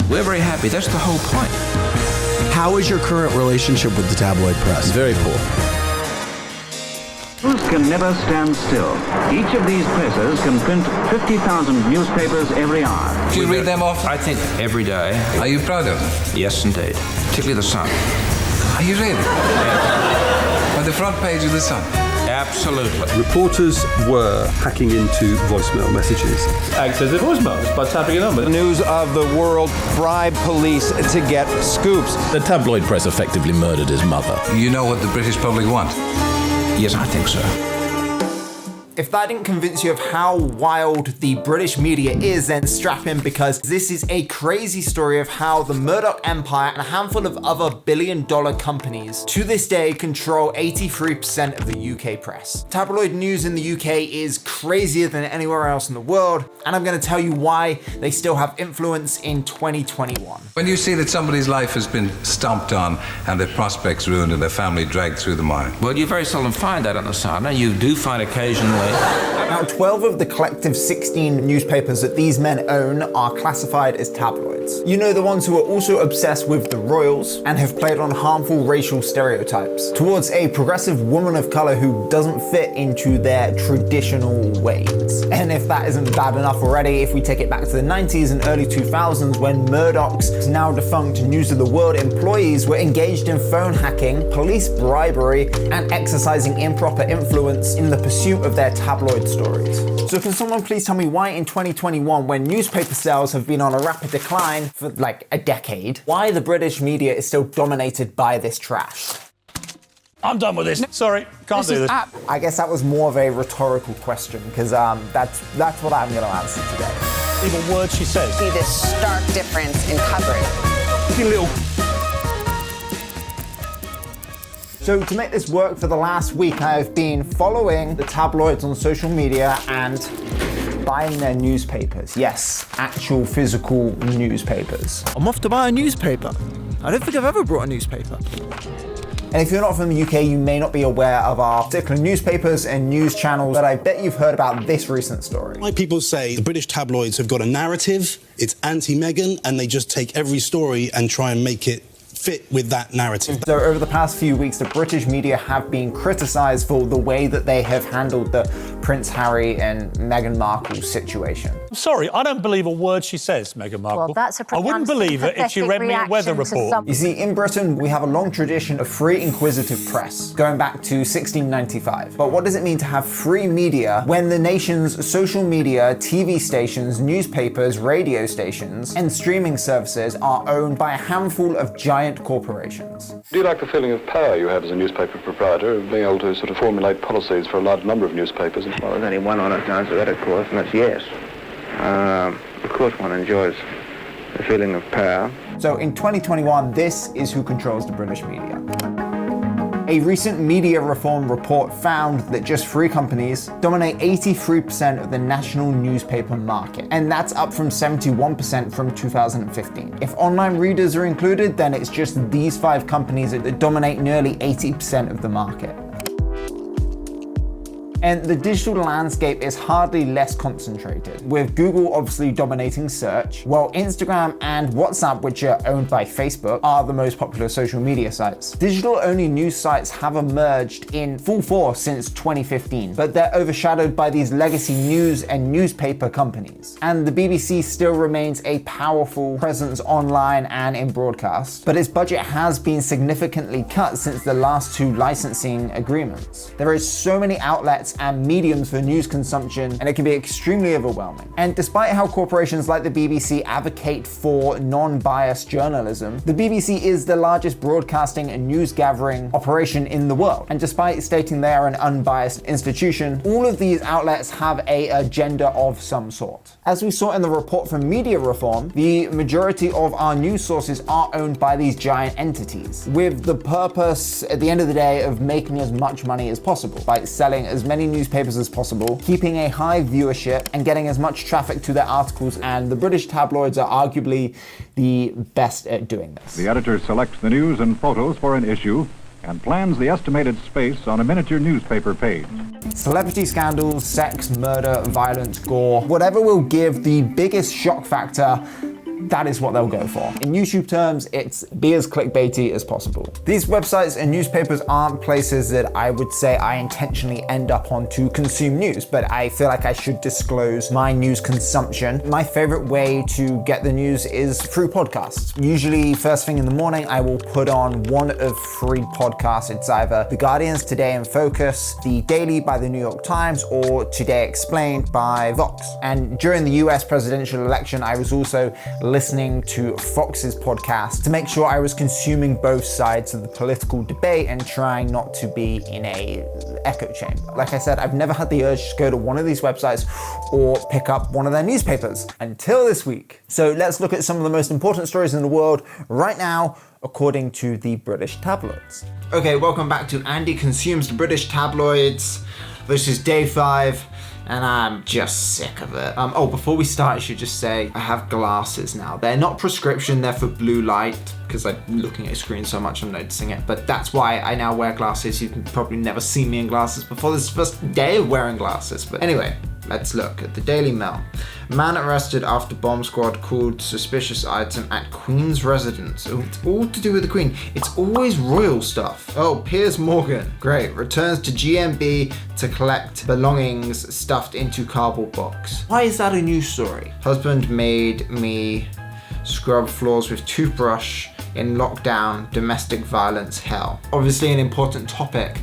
We're very happy. That's the whole point. How is your current relationship with the tabloid press? Very poor. News can never stand still. Each of these presses can print 50,000 newspapers every hour. Do you read them often? I think every day. Are you proud of them? Yes, indeed. Particularly the Sun. Are you really? Yeah. On the front page of the Sun? Absolutely. Reporters were hacking into voicemail messages. Access the voicemails by tapping a number. News of the world bribe police to get scoops. The tabloid press effectively murdered his mother. You know what the British public want? Yes, I think so. If that didn't convince you of how wild the British media is, then strap in, because this is a crazy story of how the Murdoch empire and a handful of other billion-dollar companies to this day control 83% of the UK press. Tabloid news in the UK is crazier than anywhere else in the world, and I'm going to tell you why they still have influence in 2021. When you see that somebody's life has been stomped on and their prospects ruined and their family dragged through the mire. Well, you very seldom find that on the Sun, and you do find occasionally. Now, 12 of the collective 16 newspapers that these men own are classified as tabloids. You know, the ones who are also obsessed with the royals and have played on harmful racial stereotypes towards a progressive woman of color who doesn't fit into their traditional ways. And if that isn't bad enough already, if we take it back to the 90s and early 2000s, when Murdoch's now defunct News of the World employees were engaged in phone hacking, police bribery, and exercising improper influence in the pursuit of their tabloid stories. So can someone please tell me why in 2021, when newspaper sales have been on a rapid decline for like a decade, why the British media is still dominated by this trash? I'm done with this. Sorry, can't do this. I guess that was more of a rhetorical question, because that's what I'm going to answer today. Even words she says. See this stark difference in coverage. So to make this work for the last week, I've been following the tabloids on social media and buying their newspapers. Yes, actual physical newspapers. I'm off to buy a newspaper. I don't think I've ever brought a newspaper. And if you're not from the UK, you may not be aware of our particular newspapers and news channels, but I bet you've heard about this recent story. Like people say, the British tabloids have got a narrative, it's anti-Meghan, and they just take every story and try and make it fit with that narrative. So over the past few weeks, the British media have been criticised for the way that they have handled the Prince Harry and Meghan Markle situation. Sorry, I don't believe a word she says, Meghan Markle. Well, that's a I wouldn't believe it if she read me a weather report. You see, in Britain, we have a long tradition of free inquisitive press, going back to 1695. But what does it mean to have free media when the nation's social media, TV stations, newspapers, radio stations, and streaming services are owned by a handful of giant corporations? Do you like the feeling of power you have as a newspaper proprietor, of being able to sort of formulate policies for a large number of newspapers? Well, there's only one honest answer to that, of course, and that's yes. Of course one enjoys the feeling of power. So in 2021, this is who controls the British media. A recent media reform report found that just three companies dominate 83% of the national newspaper market, and that's up from 71% from 2015. If online readers are included, then it's just these five companies that dominate nearly 80% of the market. And the digital landscape is hardly less concentrated, with Google obviously dominating search, while Instagram and WhatsApp, which are owned by Facebook, are the most popular social media sites. Digital-only news sites have emerged in full force since 2015, but they're overshadowed by these legacy news and newspaper companies. And the BBC still remains a powerful presence online and in broadcast, but its budget has been significantly cut since the last two licensing agreements. There is so many outlets and mediums for news consumption, and it can be extremely overwhelming. And despite how corporations like the BBC advocate for non-biased journalism, the BBC is the largest broadcasting and news gathering operation in the world. And despite stating they are an unbiased institution, all of these outlets have an agenda of some sort. As we saw in the report from media reform, the majority of our news sources are owned by these giant entities, with the purpose at the end of the day of making as much money as possible by selling as many newspapers as possible, keeping a high viewership, and getting as much traffic to their articles, and the British tabloids are arguably the best at doing this. The editor selects the news and photos for an issue and plans the estimated space on a miniature newspaper page. Celebrity scandals, sex, murder, violence, gore, whatever will give the biggest shock factor that is what they'll go for. In YouTube terms, it's be as clickbaity as possible. These websites and newspapers aren't places that I would say I intentionally end up on to consume news, but I feel like I should disclose my news consumption. My favorite way to get the news is through podcasts. Usually first thing in the morning, I will put on one of 3 podcasts. It's either The Guardian's Today in Focus, The Daily by the New York Times, or Today Explained by Vox. And during the US presidential election, I was also listening to Fox's podcast to make sure I was consuming both sides of the political debate and trying not to be in a echo chamber. Like I said, I've never had the urge to go to one of these websites or pick up one of their newspapers until this week. So let's look at some of the most important stories in the world right now, according to the British tabloids. Okay, welcome back to Andy Consumes the British Tabloids. This is day 5. And I'm just sick of it. Before we start, I should just say I have glasses now. They're not prescription, they're for blue light, because I'm looking at a screen so much I'm noticing it. But that's why I now wear glasses. You can probably never see me in glasses before. This is the first day of wearing glasses. But anyway, let's look at the Daily Mail. Man arrested after bomb squad called suspicious item at Queen's residence. Oh, it's all to do with the Queen. It's always royal stuff. Oh, Piers Morgan, great, returns to GMB to collect belongings stuffed into cardboard box. Why is that a news story? Husband made me scrub floors with toothbrush in lockdown, domestic violence hell. Obviously an important topic,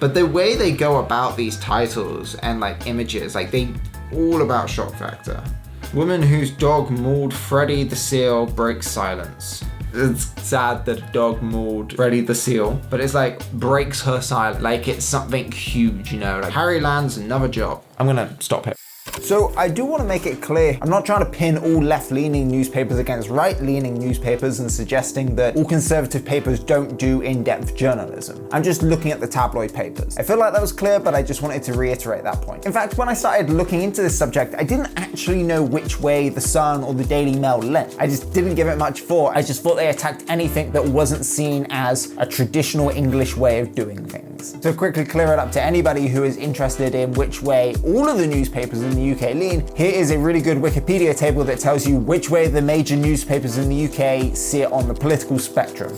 but the way they go about these titles and like images, like they all about shock factor. Woman whose dog mauled Freddy the Seal breaks silence. It's sad that a dog mauled Freddy the Seal, but it's like breaks her silence, like it's something huge, you know, like Harry lands another job. I'm gonna stop here. So I do want to make it clear, I'm not trying to pin all left-leaning newspapers against right-leaning newspapers and suggesting that all conservative papers don't do in-depth journalism. I'm just looking at the tabloid papers. I feel like that was clear, but I just wanted to reiterate that point. In fact, when I started looking into this subject, I didn't actually know which way the Sun or the Daily Mail leant. I just didn't give it much thought. I just thought they attacked anything that wasn't seen as a traditional English way of doing things. To quickly clear it up to anybody who is interested in which way all of the newspapers in the UK lean, here is a really good Wikipedia table that tells you which way the major newspapers in the UK sit on the political spectrum.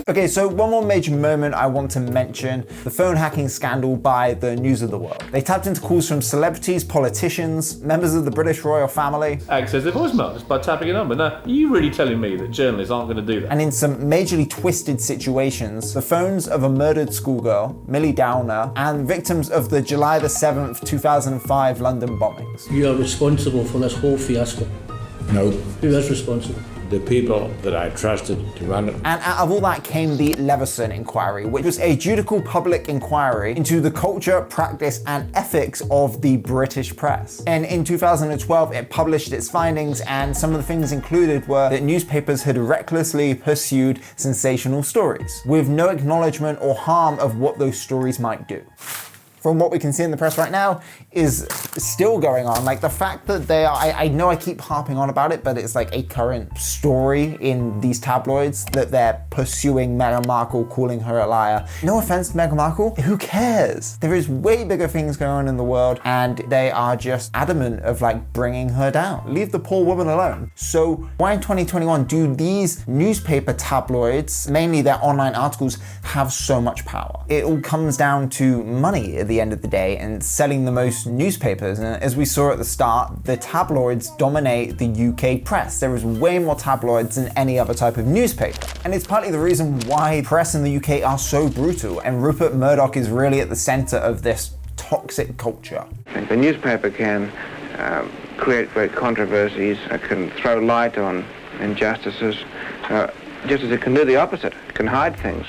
Okay, so one more major moment I want to mention, the phone hacking scandal by the News of the World. They tapped into calls from celebrities, politicians, members of the British royal family. Access their voicemails by tapping a number. Now, are you really telling me that journalists aren't going to do that? And in some majorly twisted situations, the phones of a murdered schoolgirl, Millie Downer, and victims of the July the 7th, 2005 London bombings. You are responsible for this whole fiasco. No. Who is responsible? The people that I trusted to run it. And out of all that came the Leveson inquiry, which was a judicial public inquiry into the culture, practice, and ethics of the British press. And in 2012, it published its findings, and some of the things included were that newspapers had recklessly pursued sensational stories, with no acknowledgement or harm of what those stories might do. From what we can see in the press right now, is still going on. Like the fact that they are, I know I keep harping on about it, but it's like a current story in these tabloids that they're pursuing Meghan Markle, calling her a liar. No offense to Meghan Markle, who cares? There is way bigger things going on in the world, and they are just adamant of like bringing her down. Leave the poor woman alone. So why in 2021 do these newspaper tabloids, mainly their online articles, have so much power? It all comes down to money at the end of the day and selling the most newspapers. And as we saw at the start, the tabloids dominate the UK press. There is way more tabloids than any other type of newspaper. And it's partly the reason why press in the UK are so brutal, and Rupert Murdoch is really at the center of this toxic culture. The newspaper can create great controversies, it can throw light on injustices, just as it can do the opposite. It can hide things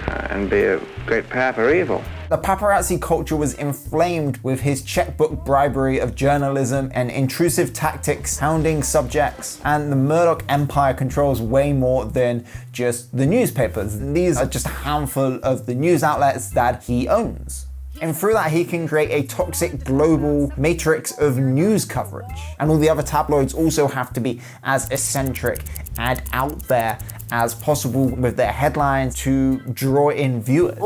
and be a great power for evil. The paparazzi culture was inflamed with his checkbook bribery of journalism and intrusive tactics hounding subjects, and the Murdoch empire controls way more than just the newspapers. These are just a handful of the news outlets that he owns. And through that, he can create a toxic global matrix of news coverage. And all the other tabloids also have to be as eccentric and out there as possible with their headlines to draw in viewers.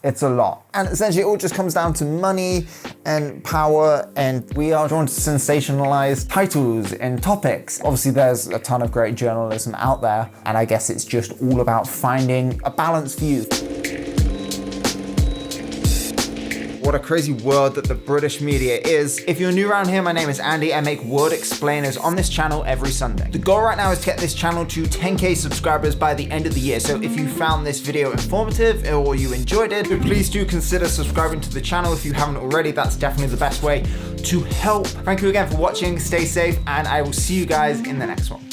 It's a lot. And essentially it all just comes down to money and power, and we are drawn to sensationalize titles and topics. Obviously there's a ton of great journalism out there, and I guess it's just all about finding a balanced view. What a crazy world that the British media is. If you're new around here, my name is Andy. I make word explainers on this channel every Sunday. The goal right now is to get this channel to 10K subscribers by the end of the year. So if you found this video informative or you enjoyed it, please do consider subscribing to the channel if you haven't already. That's definitely the best way to help. Thank you again for watching. Stay safe, and I will see you guys in the next one.